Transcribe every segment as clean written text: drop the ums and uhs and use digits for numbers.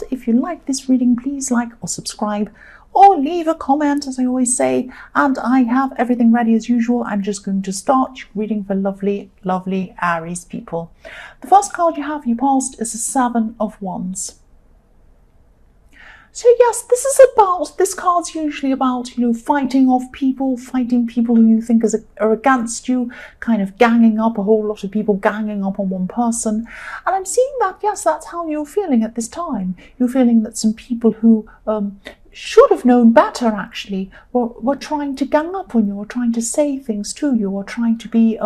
And if you like this reading, please like or subscribe or leave a comment, as I always say. And I have everything ready as usual. I'm just going to start reading for lovely, lovely Aries people. The first card you have, you passed, is the Seven of Wands. So yes, this card's usually about, fighting off people, fighting people who you think are against you, kind of ganging up, a whole lot of people ganging up on one person. And I'm seeing that, yes, that's how you're feeling at this time. You're feeling that some people who should have known better, actually, were trying to gang up on you, or trying to say things to you, or trying to be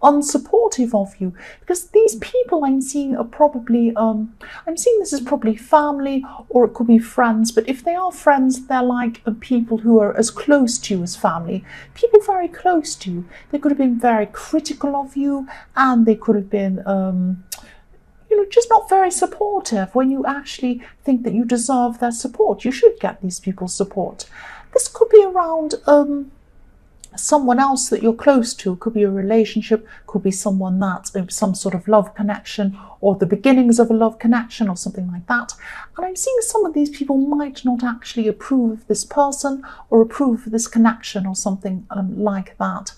unsupportive of you. Because these people I'm seeing are probably, I'm seeing this is probably family, or it could be friends. But if they are friends, they're like people who are as close to you as family. People very close to you. They could have been very critical of you, and they could have been just not very supportive when you actually think that you deserve their support. You should get these people's support. This could be around someone else that you're close to. Could be a relationship, could be someone that, some sort of love connection, or the beginnings of a love connection, or something like that. And I'm seeing some of these people might not actually approve of this person, or approve of this connection, or something like that.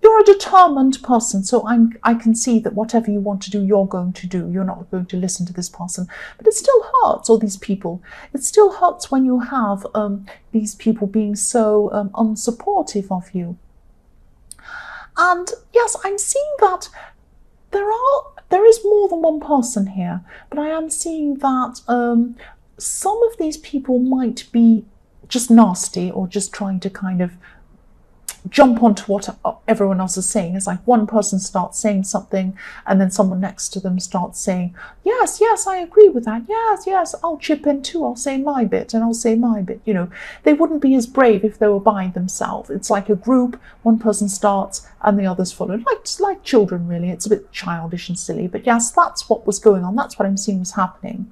You're a determined person, so I can see that whatever you want to do, you're going to do. You're not going to listen to this person. But it still hurts, or these people. It still hurts when you have these people being so unsupportive of you. And yes, I'm seeing that there is more than one person here, but I am seeing that some of these people might be just nasty, or just trying to kind of jump onto what everyone else is saying. It's like one person starts saying something, and then someone next to them starts saying, yes, I agree with that. Yes, I'll chip in too. I'll say my bit, and I'll say my bit. They wouldn't be as brave if they were by themselves. It's like a group. One person starts and the others follow. Like children, really. It's a bit childish and silly. But yes, that's what was going on. That's what I'm seeing was happening.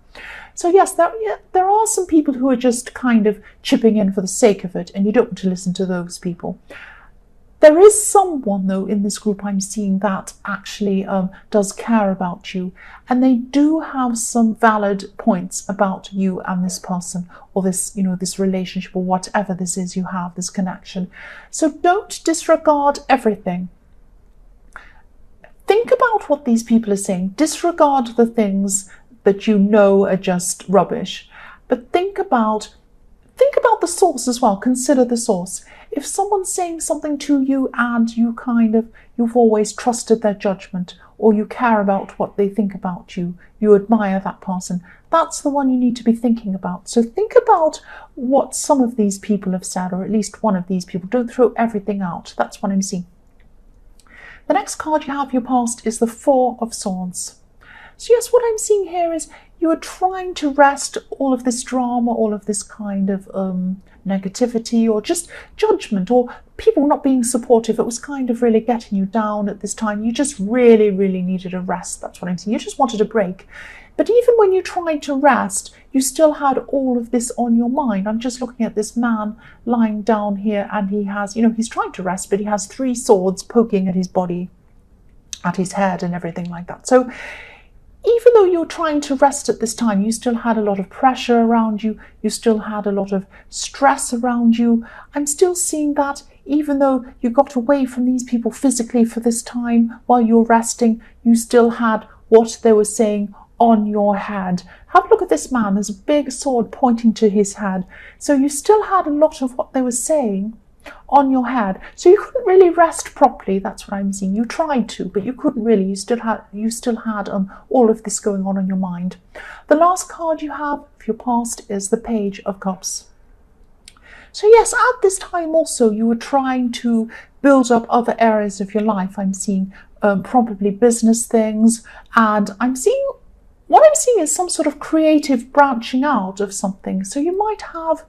So yes, there are some people who are just kind of chipping in for the sake of it, and you don't want to listen to those people. There is someone, though, in this group I'm seeing that actually does care about you, and they do have some valid points about you and this person, or this, this relationship, or whatever this is you have, this connection. So don't disregard everything. Think about what these people are saying. Disregard the things that you know are just rubbish, but think about the source as well. Consider the source. If someone's saying something to you and you've always trusted their judgment, or you care about what they think about you, you admire that person, that's the one you need to be thinking about. So think about what some of these people have said, or at least one of these people. Don't throw everything out. That's what I'm seeing. The next card you have your past is the Four of Swords. So yes, what I'm seeing here is you are trying to wrest all of this drama, all of this kind of negativity, or just judgment, or people not being supportive. It was kind of really getting you down at this time. You just really, really needed a rest. That's what I'm saying. You just wanted a break. But even when you tried to rest, you still had all of this on your mind. I'm just looking at this man lying down here, and he has, he's trying to rest, but he has 3 swords poking at his body, at his head, and everything like that. So even though you're trying to rest at this time, you still had a lot of pressure around you. You still had a lot of stress around you. I'm still seeing that even though you got away from these people physically for this time while you're resting, you still had what they were saying on your head. Have a look at this man. There's a big sword pointing to his head. So you still had a lot of what they were saying on your head. So you couldn't really rest properly. That's what I'm seeing. You tried to, but you couldn't really. You still had all of this going on your mind. The last card you have of your past is the Page of Cups. So yes, at this time also you were trying to build up other areas of your life. I'm seeing probably business things, and what I'm seeing is some sort of creative branching out of something. So you might have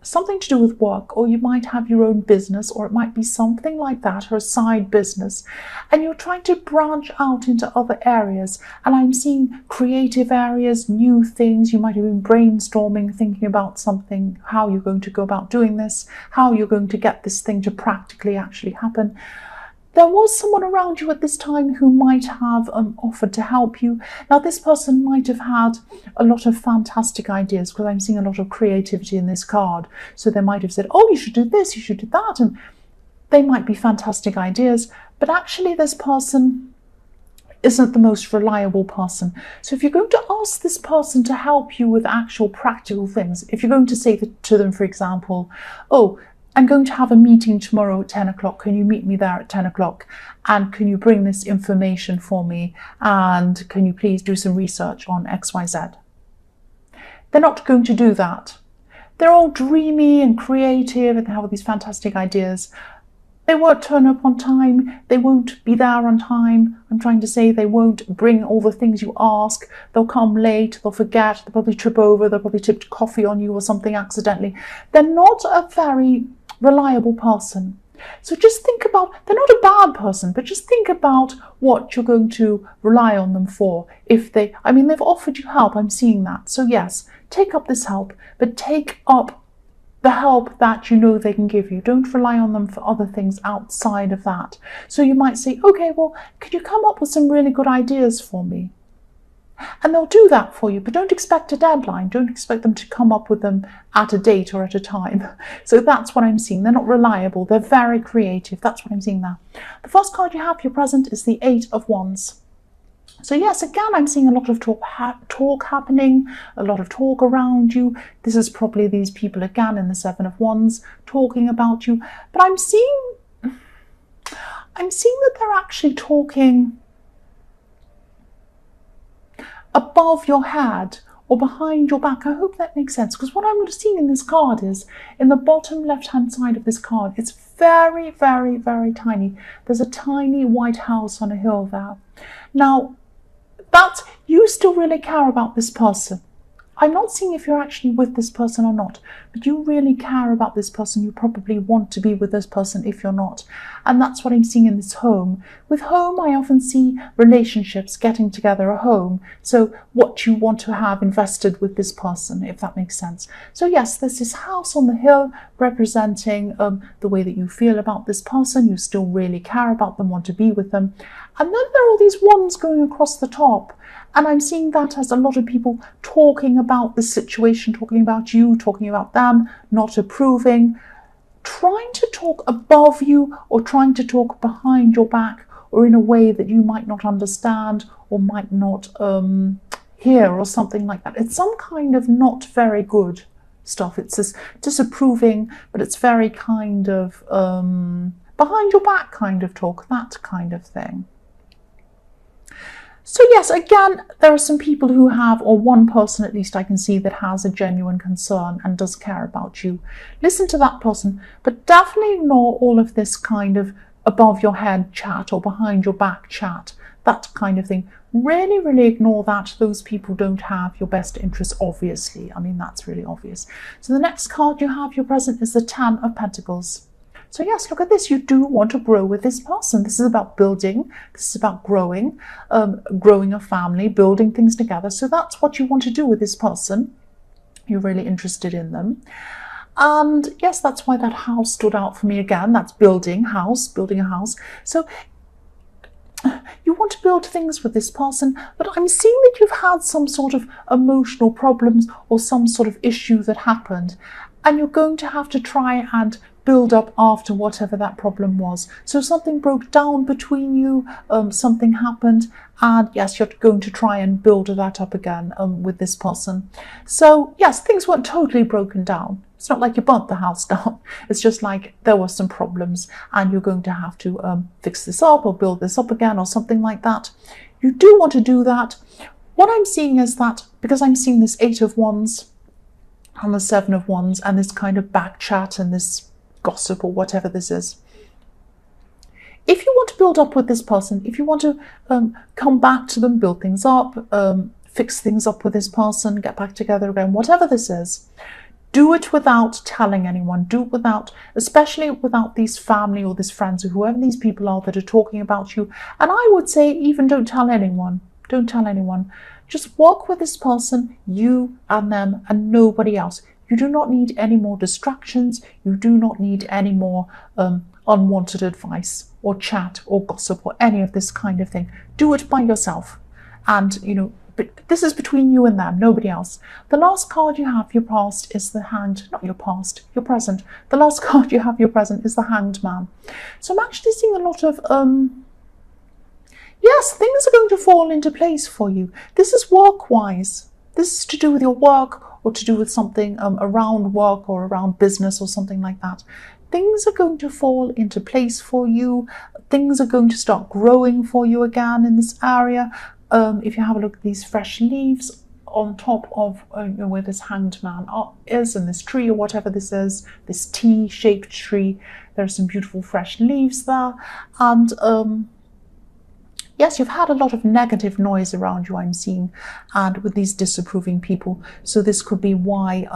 something to do with work, or you might have your own business, or it might be something like that, or a side business, and you're trying to branch out into other areas. And I'm seeing creative areas, new things. You might have been brainstorming, thinking about something, how you're going to go about doing this, how you're going to get this thing to practically actually happen. there was someone around you at this time who might have offered to help you. Now, this person might have had a lot of fantastic ideas, because I'm seeing a lot of creativity in this card. So they might have said, oh, you should do this, you should do that. And they might be fantastic ideas. But actually, this person isn't the most reliable person. So if you're going to ask this person to help you with actual practical things, if you're going to say to them, for example, oh, I'm going to have a meeting tomorrow at 10 o'clock. Can you meet me there at 10 o'clock? And can you bring this information for me? And can you please do some research on XYZ? They're not going to do that. They're all dreamy and creative and they have all these fantastic ideas. They won't turn up on time. They won't be there on time. I'm trying to say they won't bring all the things you ask. They'll come late. They'll forget. They'll probably trip over. They'll probably tip coffee on you or something accidentally. They're not a very reliable person. So just think about, they're not a bad person, but just think about what you're going to rely on them for. If they, I mean, they've offered you help. I'm seeing that. So yes, take up this help, but take up the help that you know they can give you. Don't rely on them for other things outside of that. So you might say, okay, well, could you come up with some really good ideas for me? And they'll do that for you, but don't expect a deadline. Don't expect them to come up with them at a date or at a time. So that's what I'm seeing. They're not reliable. They're very creative. That's what I'm seeing there. The first card you have for your present is the 8 of Wands. So yes, again, I'm seeing a lot of talk happening, a lot of talk around you. This is probably these people again in the 7 of Wands talking about you. But I'm seeing that they're actually talking above your head or behind your back. I hope that makes sense, because what I'm seeing in this card is in the bottom left-hand side of this card, it's very, very, very tiny. There's a tiny white house on a hill there. Now, that you still really care about this person. I'm not seeing if you're actually with this person or not, but you really care about this person. You probably want to be with this person if you're not. And that's what I'm seeing in this home. With home, I often see relationships, getting together, a home. So what you want to have invested with this person, if that makes sense. So yes, there's this house on the hill representing the way that you feel about this person. You still really care about them, want to be with them. And then there are all these wands going across the top. And I'm seeing that as a lot of people talking about the situation, talking about you, talking about them, not approving, trying to talk above you or trying to talk behind your back or in a way that you might not understand or might not hear or something like that. It's some kind of not very good stuff. It's this disapproving, but it's very kind of behind your back kind of talk, that kind of thing. So yes, again, there are some people who have, or one person at least I can see that has a genuine concern and does care about you. Listen to that person, but definitely ignore all of this kind of above your head chat or behind your back chat, that kind of thing. Really, really ignore that. Those people don't have your best interests, obviously. I mean, that's really obvious. So the next card you have, your present, is the 10 of Pentacles. So yes, look at this. You do want to grow with this person. This is about building. This is about growing, growing a family, building things together. So that's what you want to do with this person. You're really interested in them. And yes, that's why that house stood out for me again. That's building a house. So you want to build things with this person, but I'm seeing that you've had some sort of emotional problems or some sort of issue that happened. And you're going to have to try and build up after whatever that problem was. So something broke down between you, something happened, and yes, you're going to try and build that up again with this person. So yes, things weren't totally broken down. It's not like you burnt the house down. It's just like there were some problems and you're going to have to fix this up or build this up again or something like that. You do want to do that. What I'm seeing is that, because I'm seeing this 8 of Wands and the 7 of Wands and this kind of back chat and this gossip or whatever this is. If you want to build up with this person, if you want to come back to them, build things up, fix things up with this person, get back together again, whatever this is, do it without telling anyone. Do it without, especially without these family or these friends or whoever these people are that are talking about you. And I would say even don't tell anyone. Don't tell anyone. Just work with this person, you and them and nobody else. You do not need any more distractions. You do not need any more unwanted advice or chat or gossip or any of this kind of thing. Do it by yourself. And, but this is between you and them, nobody else. The last card you have, your past, is the Hanged, not your past, your present. The last card you have, your present, is the Hanged Man. So I'm actually seeing a lot of, yes, things are going to fall into place for you. This is work-wise. This is to do with your work or to do with something around work or around business or something like that. Things are going to fall into place for you. Things are going to start growing for you again in this area. If you have a look at these fresh leaves on top of where this Hanged Man is, and this tree or whatever this is, this T-shaped tree, there are some beautiful fresh leaves there. And yes, you've had a lot of negative noise around you, I'm seeing, and with these disapproving people. So this could be why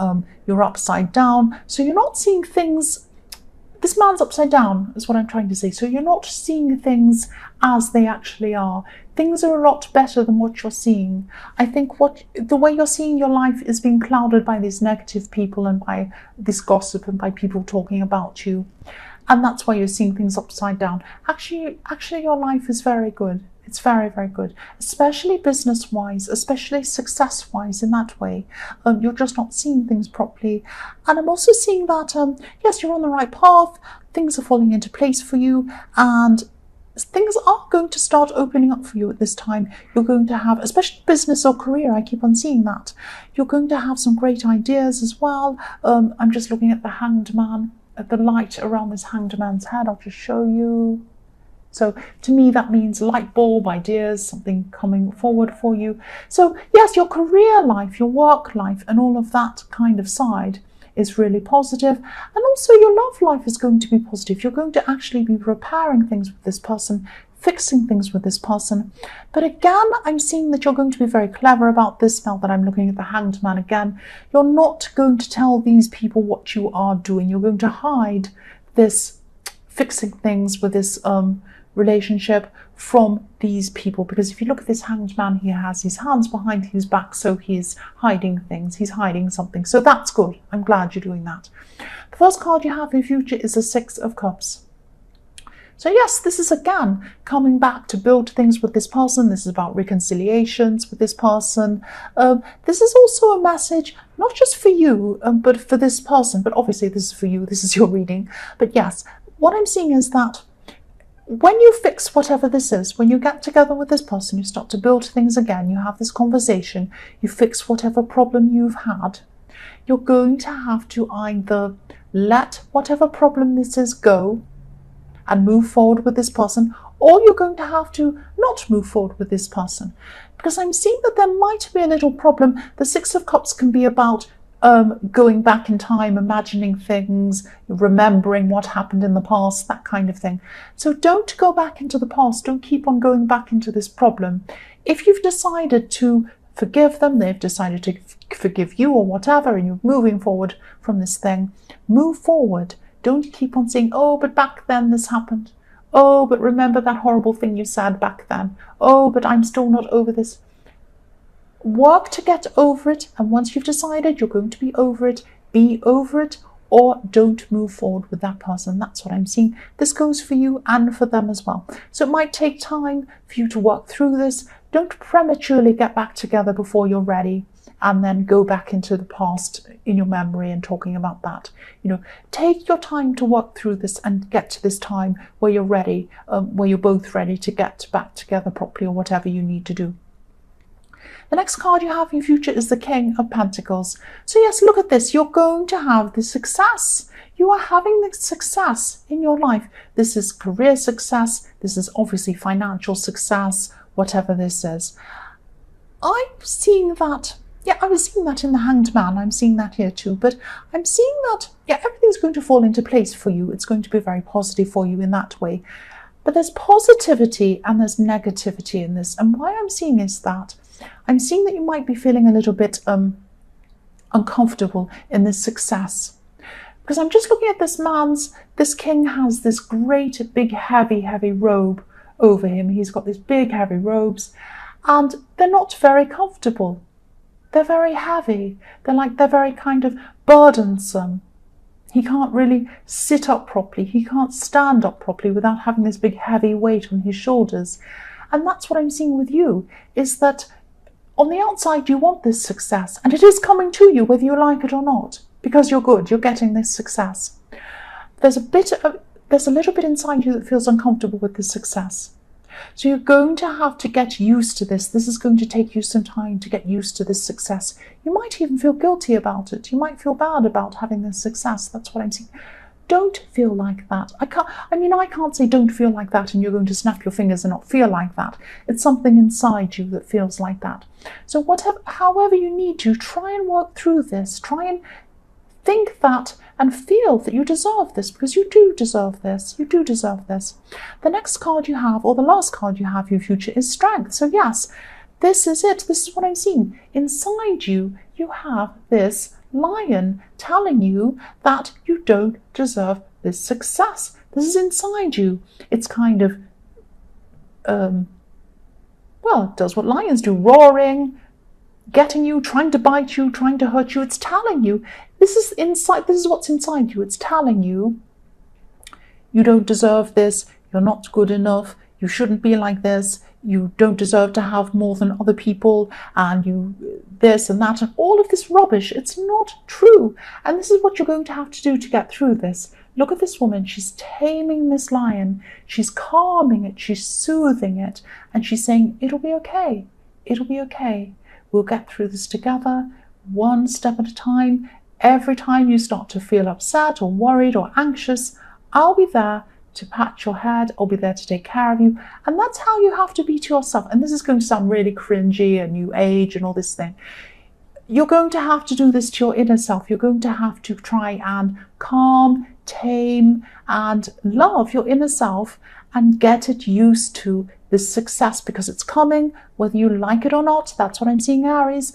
you're upside down. So you're not seeing things. This man's upside down is what I'm trying to say. So you're not seeing things as they actually are. Things are a lot better than what you're seeing. I think the way you're seeing your life is being clouded by these negative people and by this gossip and by people talking about you. And that's why you're seeing things upside down. Actually, your life is very good. It's very, very good, especially business-wise, especially success-wise in that way. You're just not seeing things properly. And I'm also seeing that, yes, you're on the right path. Things are falling into place for you. And things are going to start opening up for you at this time. You're going to have, especially business or career, I keep on seeing that. You're going to have some great ideas as well. I'm just looking at the Hanged Man, at the light around this Hanged Man's head. I'll just show you. So to me, that means light bulb, ideas, something coming forward for you. So yes, your career life, your work life, and all of that kind of side is really positive. And also your love life is going to be positive. You're going to actually be repairing things with this person, fixing things with this person. But again, I'm seeing that you're going to be very clever about this now that I'm looking at the Hanged Man again. You're not going to tell these people what you are doing. You're going to hide this fixing things with this relationship from these people, because if you look at this Hanged Man, he has his hands behind his back, so he's hiding things, he's hiding something. So that's good. I'm glad you're doing that. The first card you have in future is the Six of Cups. So yes, this is again coming back to build things with this person. This is about reconciliations with this person. This is also a message, not just for you, but for this person. But obviously this is for you, this is your reading. But yes, what I'm seeing is that when you fix whatever this is, when you get together with this person, you start to build things again, you have this conversation, you fix whatever problem you've had, you're going to have to either let whatever problem this is go and move forward with this person, or you're going to have to not move forward with this person. Because I'm seeing that there might be a little problem. The Six of Cups can be about going back in time, imagining things, remembering what happened in the past, that kind of thing. So don't go back into the past. Don't keep on going back into this problem. If you've decided to forgive them, they've decided to forgive you or whatever, and you're moving forward from this thing, move forward. Don't keep on saying, oh, but back then this happened. Oh, but remember that horrible thing you said back then. Oh, but I'm still not over this. Work to get over it, and once you've decided you're going to be over it, or don't move forward with that person. That's what I'm seeing. This goes for you and for them as well. So it might take time for you to work through this. Don't prematurely get back together before you're ready and then go back into the past in your memory and talking about that. Take your time to work through this and get to this time where you're ready, where you're both ready to get back together properly or whatever you need to do. The next card you have in future is the King of Pentacles. So yes, look at this. You're going to have the success. You are having the success in your life. This is career success. This is obviously financial success, whatever this is. I'm seeing that. Yeah, I was seeing that in the Hanged Man. I'm seeing that here too. But I'm seeing that, yeah, everything's going to fall into place for you. It's going to be very positive for you in that way. But there's positivity and there's negativity in this. And why I'm seeing is that I'm seeing that you might be feeling a little bit uncomfortable in this success. Because I'm just looking at this king has this great, big, heavy robe over him. He's got these big, heavy robes, and they're not very comfortable. they're very heavy. They're very kind of burdensome. He can't really sit up properly. He can't stand up properly without having this big heavy weight on his shoulders. And that's what I'm seeing with you, is that on the outside you want this success, and it is coming to you whether you like it or not, because you're good, you're getting this success. There's a little bit inside you that feels uncomfortable with this success. So you're going to have to get used to this. This is going to take you some time to get used to this success. You might even feel guilty about it. You might feel bad about having this success. That's what I'm saying. Don't feel like that. I can't say don't feel like that and you're going to snap your fingers and not feel like that. It's something inside you that feels like that. So however you need to, try and work through this. Try and think that and feel that you deserve this, because you do deserve this. You do deserve this. The next card you have, or the last card you have, your future, is strength. So yes, this is it. This is what I'm seeing. Inside you, you have this lion telling you that you don't deserve this success. This is inside you. It's kind of, it does what lions do, roaring, getting you, trying to bite you, trying to hurt you. It's telling you, this is what's inside you. It's telling you, you don't deserve this, you're not good enough, you shouldn't be like this, you don't deserve to have more than other people, and you this and that, and all of this rubbish. It's not true. And this is what you're going to have to do to get through this. Look at this woman. She's taming this lion. She's calming it. She's soothing it. And she's saying, it'll be okay. It'll be okay. We'll get through this together, one step at a time. Every time you start to feel upset or worried or anxious, I'll be there to pat your head. I'll be there to take care of you. And that's how you have to be to yourself. And this is going to sound really cringy and new age and all this thing. You're going to have to do this to your inner self. You're going to have to try and calm, tame, and love your inner self and get it used to this success, because it's coming, whether you like it or not. That's what I'm seeing, Aries.